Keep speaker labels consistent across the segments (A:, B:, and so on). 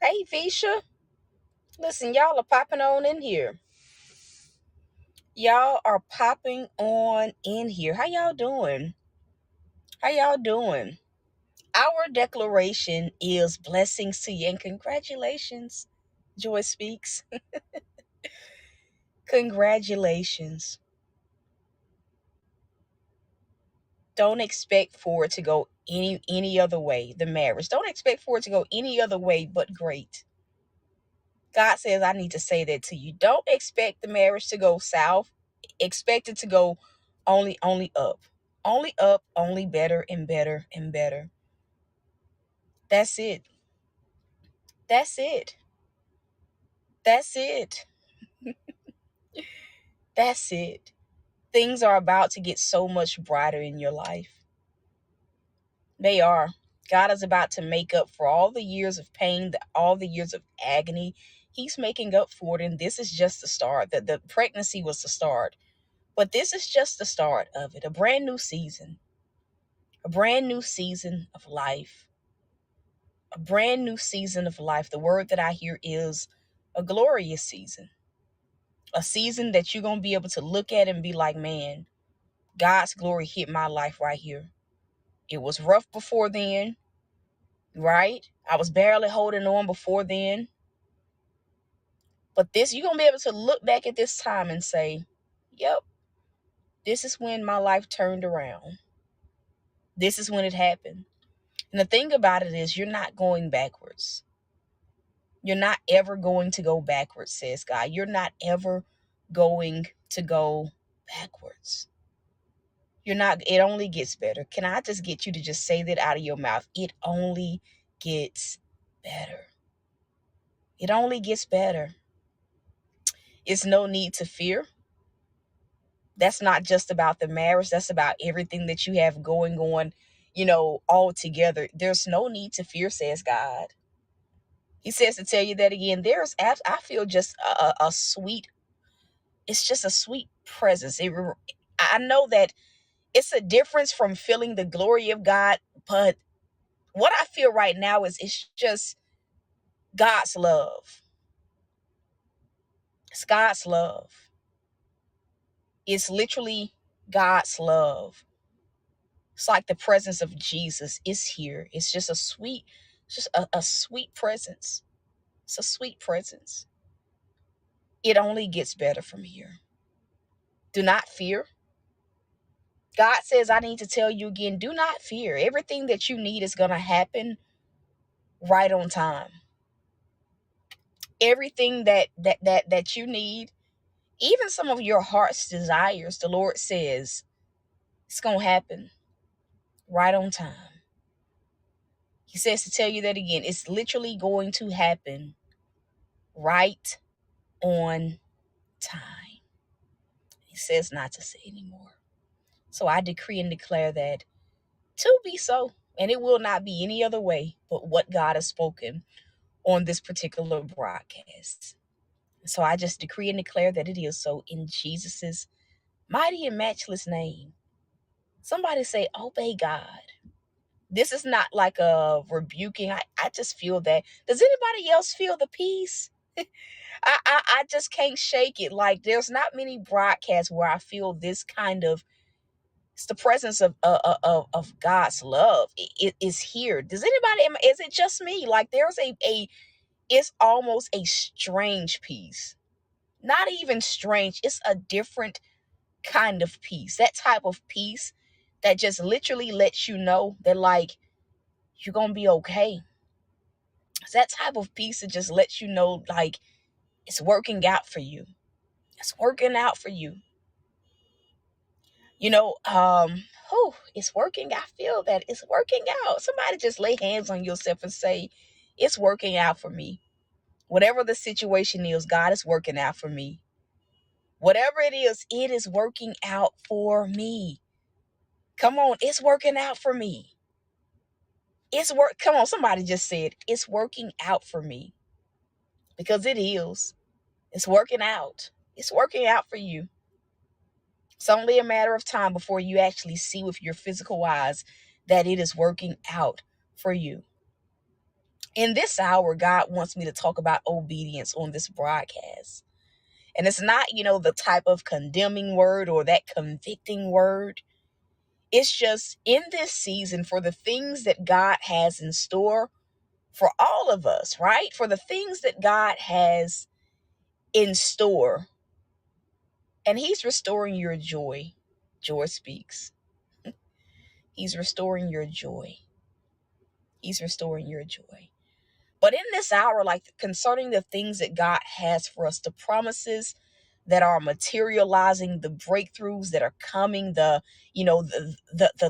A: Hey, Visha. Listen, y'all are popping on in here. Y'all are popping on in here. How y'all doing? How y'all doing? Our declaration is blessings to you and congratulations. Joy speaks. Congratulations. Don't expect for it to go any other way. The marriage. Don't expect for it to go any other way but great. God says I need to say that to you. Don't expect the marriage to go south. Expect it to go only up. Only up, only better and better and better. That's it. That's it. That's it. That's it. Things are about to get so much brighter in your life. They are. God is about to make up for all the years of pain, all the years of agony. He's making up for it, and this is just the start. The pregnancy was the start. But this is just the start of it. A brand new season. A brand new season of life. A brand new season of life. The word that I hear is a glorious season. A season that you're going to be able to look at and be like, man, God's glory hit my life right here. It was rough before then, right? I was barely holding on before then. But this, you're going to be able to look back at this time and say, yep, this is when my life turned around. This is when it happened. And the thing about it is, you're not going backwards. You're not ever going to go backwards, says God. You're not ever going to go backwards. You're not, it only gets better. Can I just get you to just say that out of your mouth? It only gets better. It only gets better. It's no need to fear. That's not just about the marriage. That's about everything that you have going on, all together. There's no need to fear, says God. He says to tell you that again. I feel just a sweet, it's just a sweet presence. I know that it's a difference from feeling the glory of God, but what I feel right now is it's just God's love. It's God's love. It's literally God's love. It's like the presence of Jesus is here. It's just a sweet presence. It's a sweet presence. It only gets better from here. Do not fear. God says, I need to tell you again, do not fear. Everything that you need is going to happen right on time. Everything that you need, even some of your heart's desires, the Lord says it's going to happen right on time. He says to tell you that again. It's literally going to happen right on time. He says not to say anymore. So I decree and declare that to be so. And it will not be any other way but what God has spoken on this particular broadcast. So I just decree and declare that it is so in Jesus's mighty and matchless name. Somebody say, obey God. This is not like a rebuking. I just feel that. Does anybody else feel the peace? I just can't shake it. Like there's not many broadcasts where I feel this kind of, it's the presence of God's love. It is here. Does anybody, is it just me? Like there's it's almost a strange peace. Not even strange. It's a different kind of peace. That type of peace that just literally lets you know that like you're going to be okay. It's that type of peace that just lets you know like it's working out for you. It's working out for you. It's working. I feel that it's working out. Somebody just lay hands on yourself and say, it's working out for me. Whatever the situation is, God is working out for me. Whatever it is working out for me. Come on, it's working out for me. Come on, somebody just said, it's working out for me. Because it is. It's working out. It's working out for you. It's only a matter of time before you actually see with your physical eyes that it is working out for you. In this hour, God wants me to talk about obedience on this broadcast. And it's not, the type of condemning word or that convicting word. It's just in this season for the things that God has in store for all of us, right? For the things that God has in store. And He's restoring your joy. Joy speaks. He's restoring your joy. He's restoring your joy. But in this hour, like concerning the things that God has for us, the promises that are materializing, the breakthroughs that are coming, the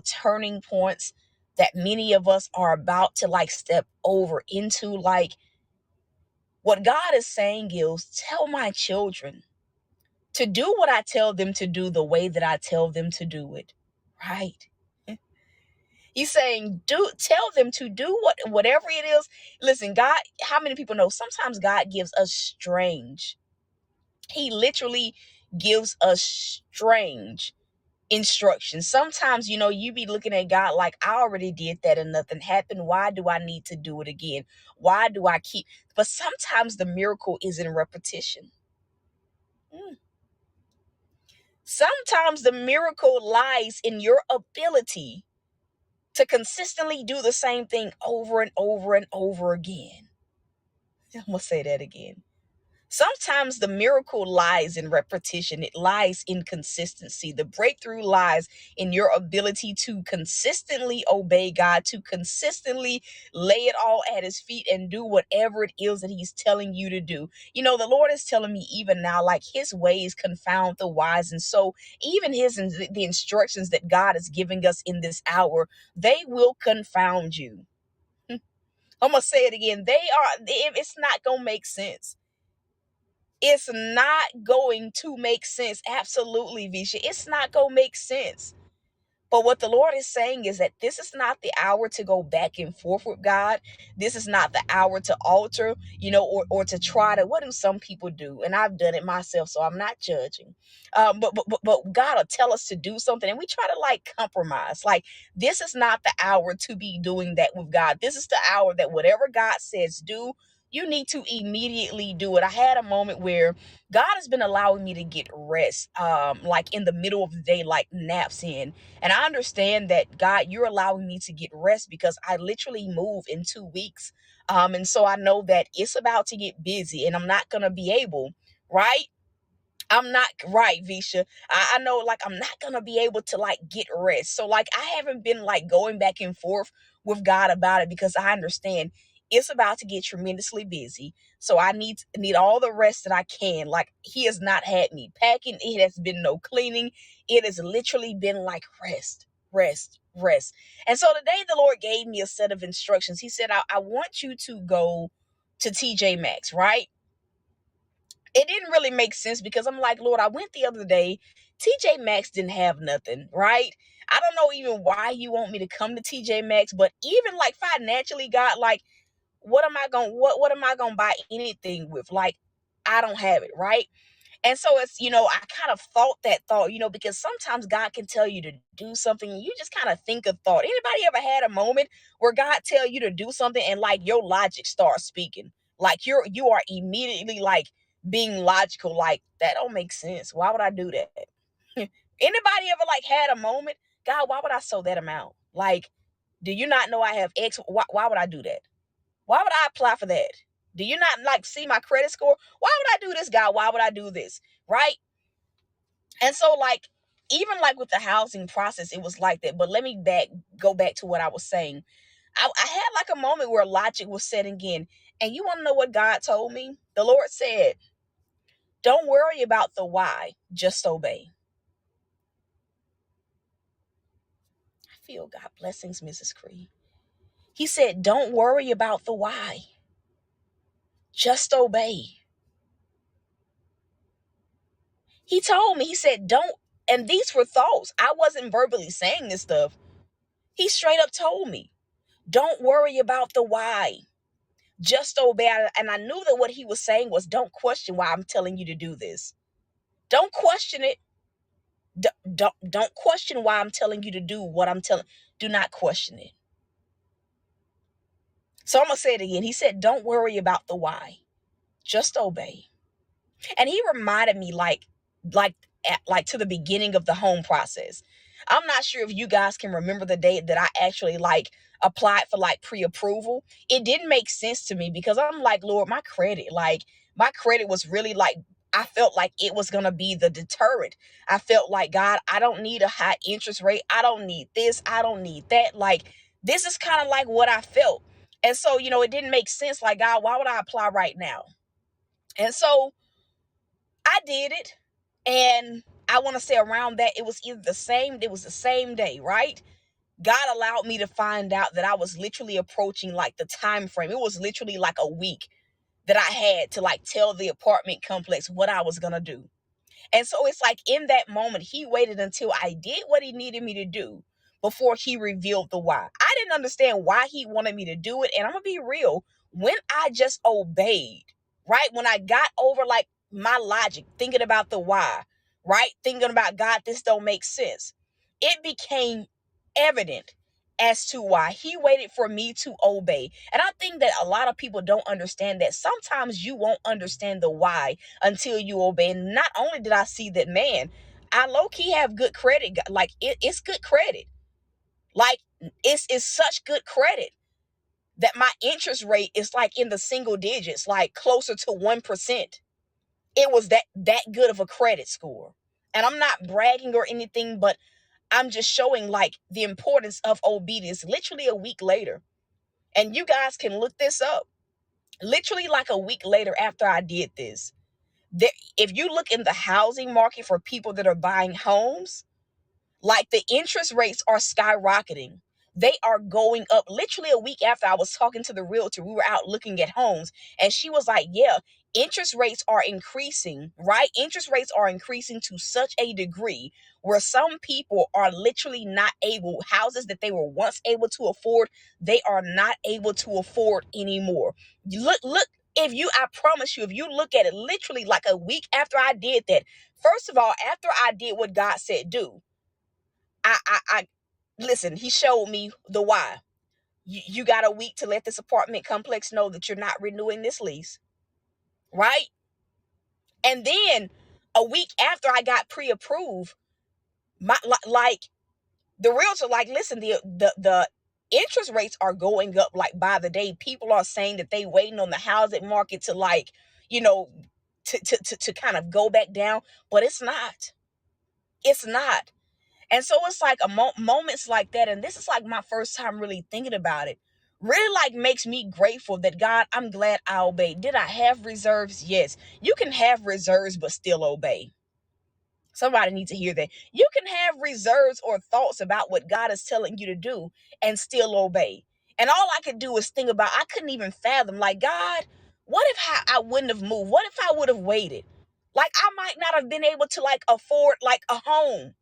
A: turning points that many of us are about to like step over into, like what God is saying is, tell my children to do what I tell them to do the way that I tell them to do it. Right? He's saying, tell them to do whatever it is. Listen, God, how many people know sometimes God gives us strange? He literally gives us strange instructions. Sometimes, you be looking at God like, I already did that and nothing happened. Why do I need to do it again? Why do I keep? But sometimes the miracle is in repetition. Mm. Sometimes the miracle lies in your ability to consistently do the same thing over and over and over again. I'm going to say that again. Sometimes the miracle lies in repetition. It lies in consistency. The breakthrough lies in your ability to consistently obey God, to consistently lay it all at His feet and do whatever it is that He's telling you to do. The Lord is telling me even now, like His ways confound the wise. And so even the instructions that God is giving us in this hour, they will confound you. I'm going to say it again. It's not going to make sense. It's not going to make sense. Absolutely, Visha. It's not going to make sense. But what the Lord is saying is that this is not the hour to go back and forth with God. This is not the hour to alter, or to try to, what do some people do? And I've done it myself, so I'm not judging. But God will tell us to do something and we try to like compromise. Like, this is not the hour to be doing that with God. This is the hour that whatever God says do, you need to immediately do it. I had a moment where God has been allowing me to get rest, like in the middle of the day, like naps in. And I understand that, God, you're allowing me to get rest because I literally move in 2 weeks. And so I know that it's about to get busy and I'm not going to be able, right? I'm not right, Visha. I know like I'm not gonna be able to like get rest. So like I haven't been like going back and forth with God about it because I understand it's about to get tremendously busy. So I need all the rest that I can. Like He has not had me packing. It has been no cleaning. It has literally been like rest, rest, rest. And so today the Lord gave me a set of instructions. He said, I want you to go to TJ Maxx, right? It didn't really make sense because I'm like, Lord, I went the other day. TJ Maxx didn't have nothing, right? I don't know even why you want me to come to TJ Maxx, but even like financially, God, like, what am I gonna buy anything with? Like, I don't have it, right? And so it's, I kind of thought that thought, because sometimes God can tell you to do something and you just kind of think a thought. Anybody ever had a moment where God tell you to do something and like your logic starts speaking? Like you are immediately like being logical, like that don't make sense. Why would I do that? Anybody ever like had a moment? God, why would I sow that amount? Like, do you not know I have X? Why would I do that? Why would I apply for that? Do you not like see my credit score? Why would I do this, God? Why would I do this? Right? And so like even like with the housing process, it was like that. But let me go back to what I was saying. I had like a moment where logic was setting in. And you want to know what God told me? The Lord said, don't worry about the why, just obey. I feel God blessings, Mrs. Cree. He said, don't worry about the why, just obey. He told me, he said, don't, and these were thoughts. I wasn't verbally saying this stuff. He straight up told me, don't worry about the why. Just obey. And I knew that what he was saying was, don't question why I'm telling you to do this. Don't question it. Don't question why I'm telling you to do what I'm telling. Do not question it. So I'm going to say it again. He said, don't worry about the why. Just obey. And he reminded me like like to the beginning of the home process. I'm not sure if you guys can remember the day that I actually like applied for like pre-approval. It didn't make sense to me because I'm like, Lord, my credit was really like, I felt like it was going to be the deterrent. I felt like, God, I don't need a high interest rate. I don't need this. I don't need that. Like, this is kind of like what I felt. And so, it didn't make sense. Like, God, why would I apply right now? And so I did it. And I want to say around that, it was the same day, right? God allowed me to find out that I was literally approaching like the time frame. It was literally like a week that I had to like tell the apartment complex what I was going to do. And so it's like in that moment, he waited until I did what he needed me to do before he revealed the why. I didn't understand why he wanted me to do it. And I'm going to be real. When I just obeyed, right? When I got over like my logic, thinking about the why, right? Thinking about, God, this don't make sense. It became evident as to why he waited for me to obey. And I think that a lot of people don't understand that sometimes you won't understand the why until you obey. And not only did I see that, man, I low-key have good credit. Like it's good credit. Like it's such good credit that my interest rate is like in the single digits, like closer to 1%. It was that good of a credit score. And I'm not bragging or anything, but I'm just showing like the importance of obedience literally a week later. And you guys can look this up. Literally like a week later after I did this, if you look in the housing market for people that are buying homes, like the interest rates are skyrocketing. They are going up. Literally a week after I was talking to the realtor, we were out looking at homes and she was like, yeah, interest rates are increasing, right? Interest rates are increasing to such a degree where some people are literally not able, houses that they were once able to afford, they are not able to afford anymore. Look, I promise you, if you look at it literally like a week after I did that, first of all, after I did what God said do, I listen, he showed me the why. You got a week to let this apartment complex know that you're not renewing this lease, right? And then a week after I got pre-approved, like the realtor, like, listen, the interest rates are going up like by the day. People are saying that they waiting on the housing market to like, you know, to kind of go back down, but it's not. It's not. And so it's like moments like that. And this is like my first time really thinking about it. Really like makes me grateful that, God, I'm glad I obeyed. Did I have reserves? Yes. You can have reserves, but still obey. Somebody needs to hear that. You can have reserves or thoughts about what God is telling you to do and still obey. And all I could do is think about, I couldn't even fathom, like, God, what if I wouldn't have moved? What if I would have waited? Like, I might not have been able to like afford like a home.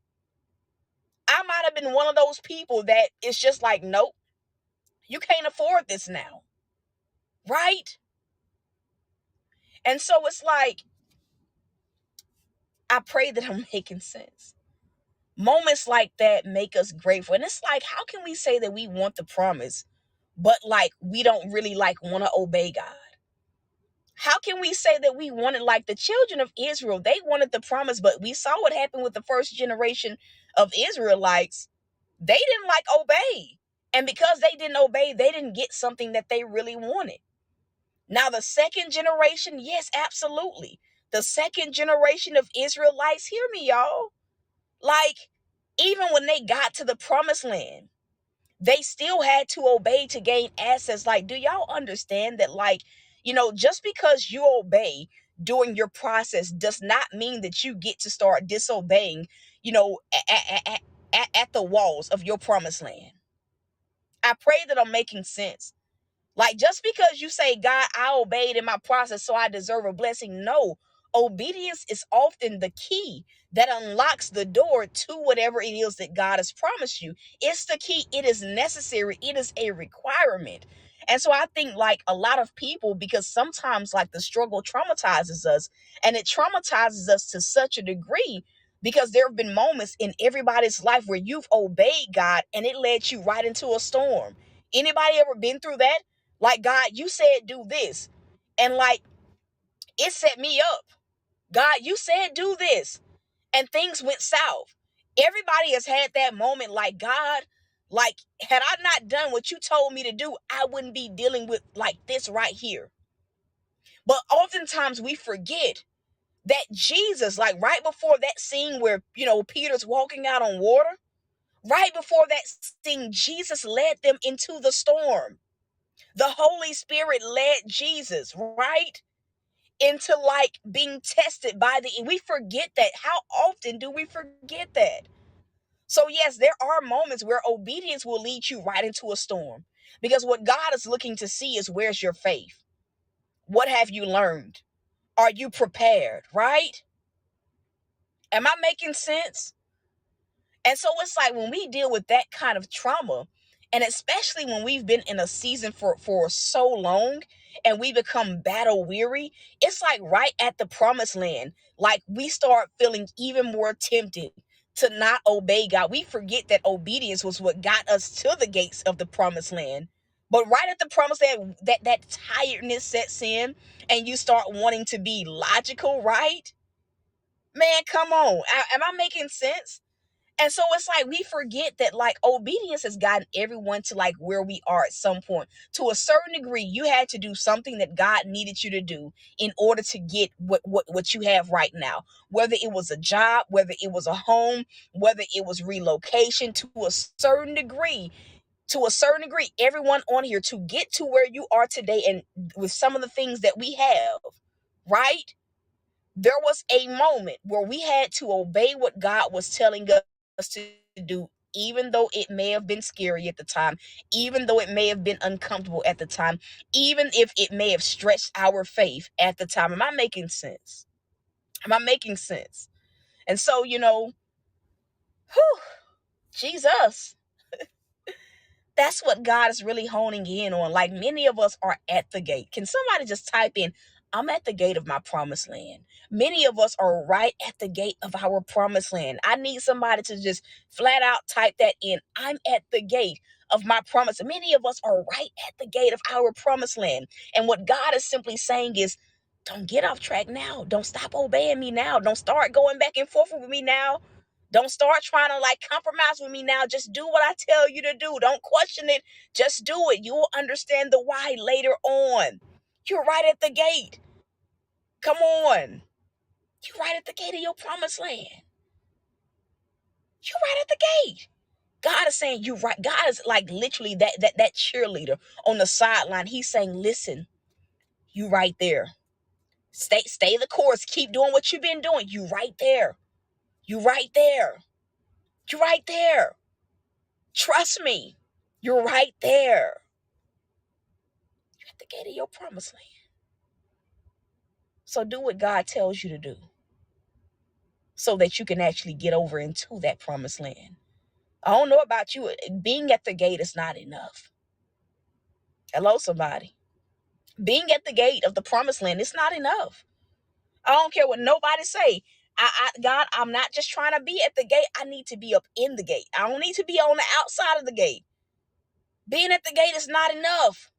A: I might have been one of those people that it's just like, nope, you can't afford this now. Right? And so it's like, I pray that I'm making sense. Moments like that make us grateful. And it's like, how can we say that we want the promise, but like we don't really like want to obey God? How can we say that we wanted, like the children of Israel, they wanted the promise, but we saw what happened with the first generation of Israelites. They didn't like obey. And because they didn't obey, they didn't get something that they really wanted. Now, the second generation, yes, absolutely. The second generation of Israelites, hear me, y'all. Like, even when they got to the promised land, they still had to obey to gain access. Like, do y'all understand that, like, just because you obey during your process does not mean that you get to start disobeying, at the walls of your promised land? I pray that I'm making sense. Like, just because you say, God, I obeyed in my process, so I deserve a blessing. No, obedience is often the key that unlocks the door to whatever it is that God has promised you. It's the key. It is necessary. It is a requirement. And so I think like a lot of people, because sometimes like the struggle traumatizes us, and it traumatizes us to such a degree because there have been moments in everybody's life where you've obeyed God and it led you right into a storm. Anybody ever been through that? Like, God, you said do this. And like, it set me up. God, you said do this. And things went south. Everybody has had that moment like, God, like, had I not done what you told me to do, I wouldn't be dealing with like this right here. But oftentimes we forget that Jesus, like right before that scene where, Peter's walking out on water, right before that scene, Jesus led them into the storm. The Holy Spirit led Jesus, right? Into like being tested by we forget that. How often do we forget that? So yes, there are moments where obedience will lead you right into a storm, because what God is looking to see is, where's your faith? What have you learned? Are you prepared, right? Am I making sense? And so it's like, when we deal with that kind of trauma, and especially when we've been in a season for so long and we become battle weary, it's like right at the promised land, like we start feeling even more tempted to not obey God. We forget that obedience was what got us to the gates of the promised land. But right at the promised land, that tiredness sets in and you start wanting to be logical, right? Man, come on. Am I making sense? And so it's like we forget that like obedience has gotten everyone to like where we are at some point. To a certain degree, you had to do something that God needed you to do in order to get what you have right now. Whether it was a job, whether it was a home, whether it was relocation, to a certain degree, everyone on here, to get to where you are today and with some of the things that we have, right? There was a moment where we had to obey what God was telling us to do, even though it may have been scary at the time, even though it may have been uncomfortable at the time, even if it may have stretched our faith at the time. Am I making sense? Am I making sense? And so, whew, Jesus, that's what God is really honing in on. Like, many of us are at the gate. Can somebody just type in, I'm at the gate of my promised land? Many of us are right at the gate of our promised land. I need somebody to just flat out type that in. I'm at the gate of my promise. Many of us are right at the gate of our promised land. And what God is simply saying is, don't get off track now. Don't stop obeying me now. Don't start going back and forth with me now. Don't start trying to like compromise with me now. Just do what I tell you to do. Don't question it. Just do it. You will understand the why later on. You're right at the gate. Come on. You're right at the gate of your promised land. You're right at the gate. God is saying you right. God is like literally that cheerleader on the sideline. He's saying, listen, you right there. Stay the course. Keep doing what you've been doing. You right there. You right there. You right there. Trust me. You're right there. You're at the gate of your promised land. So do what God tells you to do so that you can actually get over into that promised land. I don't know about you. Being at the gate is not enough. Hello, somebody. Being at the gate of the promised land is not enough. I don't care what nobody say. God, I'm not just trying to be at the gate. I need to be up in the gate. I don't need to be on the outside of the gate. Being at the gate is not enough.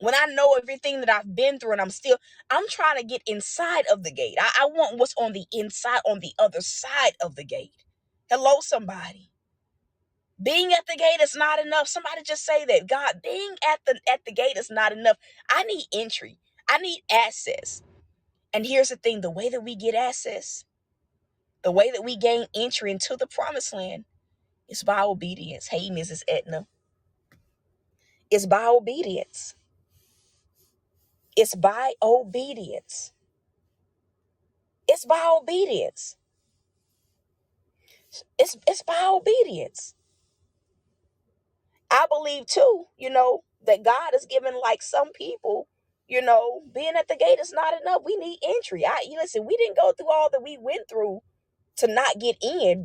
A: When I know everything that I've been through and I'm trying to get inside of the gate. I want what's on the inside, on the other side of the gate. Hello, somebody. Being at the gate is not enough. Somebody just say that. God, being at the gate is not enough. I need entry. I need access. And here's the thing, the way that we get access, the way that we gain entry into the promised land is by obedience. Hey, Mrs. Etna. It's by obedience. It's by obedience. It's by obedience. It's by obedience. I believe too, that God has given like some people, being at the gate is not enough. We need entry. Listen, we didn't go through all that we went through to not get in.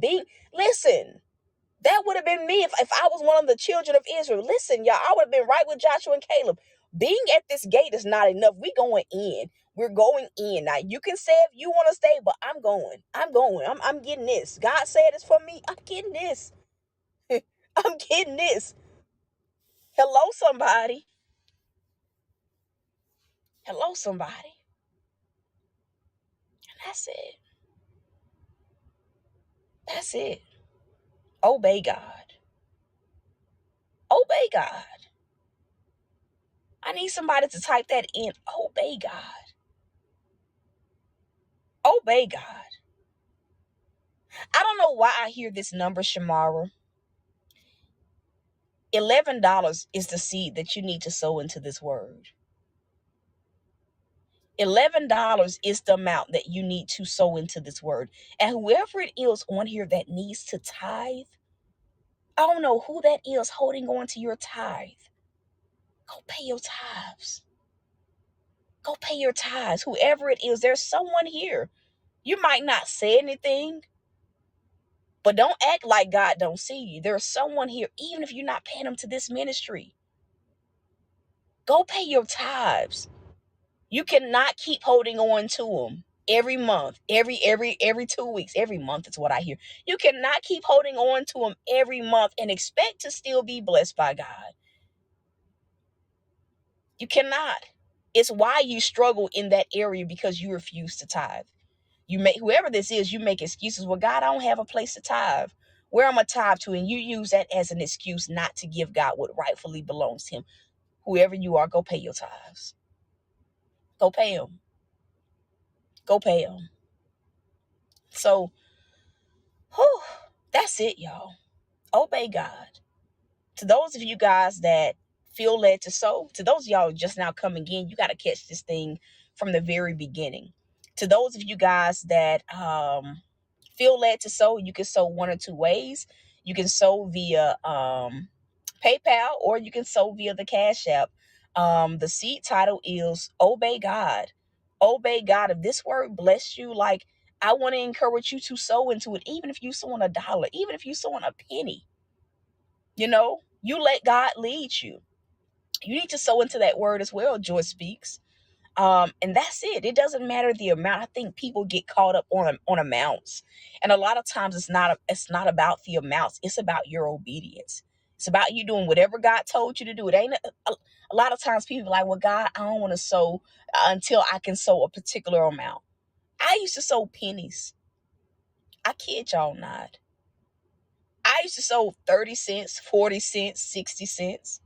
A: Listen, that would have been me if I was one of the children of Israel. Listen, y'all, I would have been right with Joshua and Caleb. Being at this gate is not enough. We going in. We're going in. Now, you can say if you want to stay, but I'm going. I'm going. I'm getting this. God said it's for me. I'm getting this. I'm getting this. Hello, somebody. Hello, somebody. And that's it. That's it. Obey God. Obey God. I need somebody to type that in. Obey God. Obey God. I don't know why I hear this number, Shamara. $11 is the seed that you need to sow into this word. $11 is the amount that you need to sow into this word. And whoever it is on here that needs to tithe, I don't know who that is holding on to your tithe. Go pay your tithes. Go pay your tithes. Whoever it is, there's someone here. You might not say anything, but don't act like God don't see you. There's someone here, even if you're not paying them to this ministry. Go pay your tithes. You cannot keep holding on to them every month, every 2 weeks, every month is what I hear. You cannot keep holding on to them every month and expect to still be blessed by God. You cannot. It's why you struggle in that area, because you refuse to tithe. You make, whoever this is, you make excuses. Well, God, I don't have a place to tithe. Where am I tithe to? And you use that as an excuse not to give God what rightfully belongs to him. Whoever you are, go pay your tithes. Go pay them. Go pay them. So, whew, that's it, y'all. Obey God. To those of you guys that feel led to sow, to those of y'all just now coming in, you got to catch this thing from the very beginning. To those of you guys that feel led to sow, you can sow one or two ways. You can sow via PayPal, or you can sow via the Cash App. The seed title is Obey God. Obey God. If this word bless you, like, I want to encourage you to sow into it, even if you sow on $1, even if you sow on a penny. You let God lead you. You need to sow into that word as well, Joy Speaks. And that's it. It doesn't matter the amount. I think people get caught up on amounts, and a lot of times it's not about the amounts. It's about your obedience. It's about you doing whatever God told you to do. It ain't a lot of times people are like, well, God, I don't want to sow until I can sow a particular amount. I used to sow pennies. I kid y'all not. I used to sow 30 cents, 40 cents, 60 cents,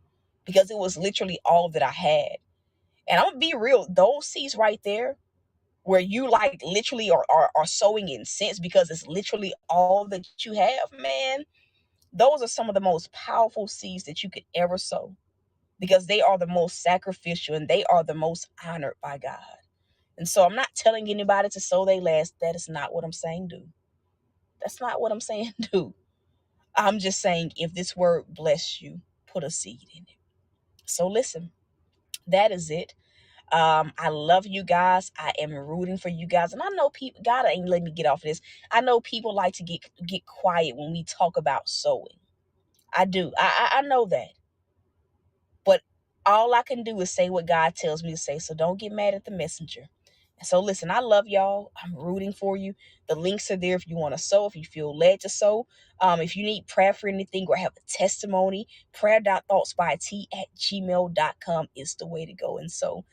A: because it was literally all that I had. And I'm gonna be real, those seeds right there, where you like literally are sowing in cents because it's literally all that you have, man, those are some of the most powerful seeds that you could ever sow, because they are the most sacrificial and they are the most honored by God. And so I'm not telling anybody to sow they last. That is not what I'm saying do. That's not what I'm saying do. I'm just saying, if this word bless you, put a seed in it. So listen, that is it. I love you guys. I am rooting for you guys. And I know people, God ain't let me get off of this. I know people like to get quiet when we talk about sowing. I do. I know that. But all I can do is say what God tells me to say. So don't get mad at the messenger. So listen, I love y'all. I'm rooting for you. The links are there if you want to sow, if you feel led to sow. If you need prayer for anything or have a testimony, prayer.thoughtsbyt@gmail.com is the way to go. And so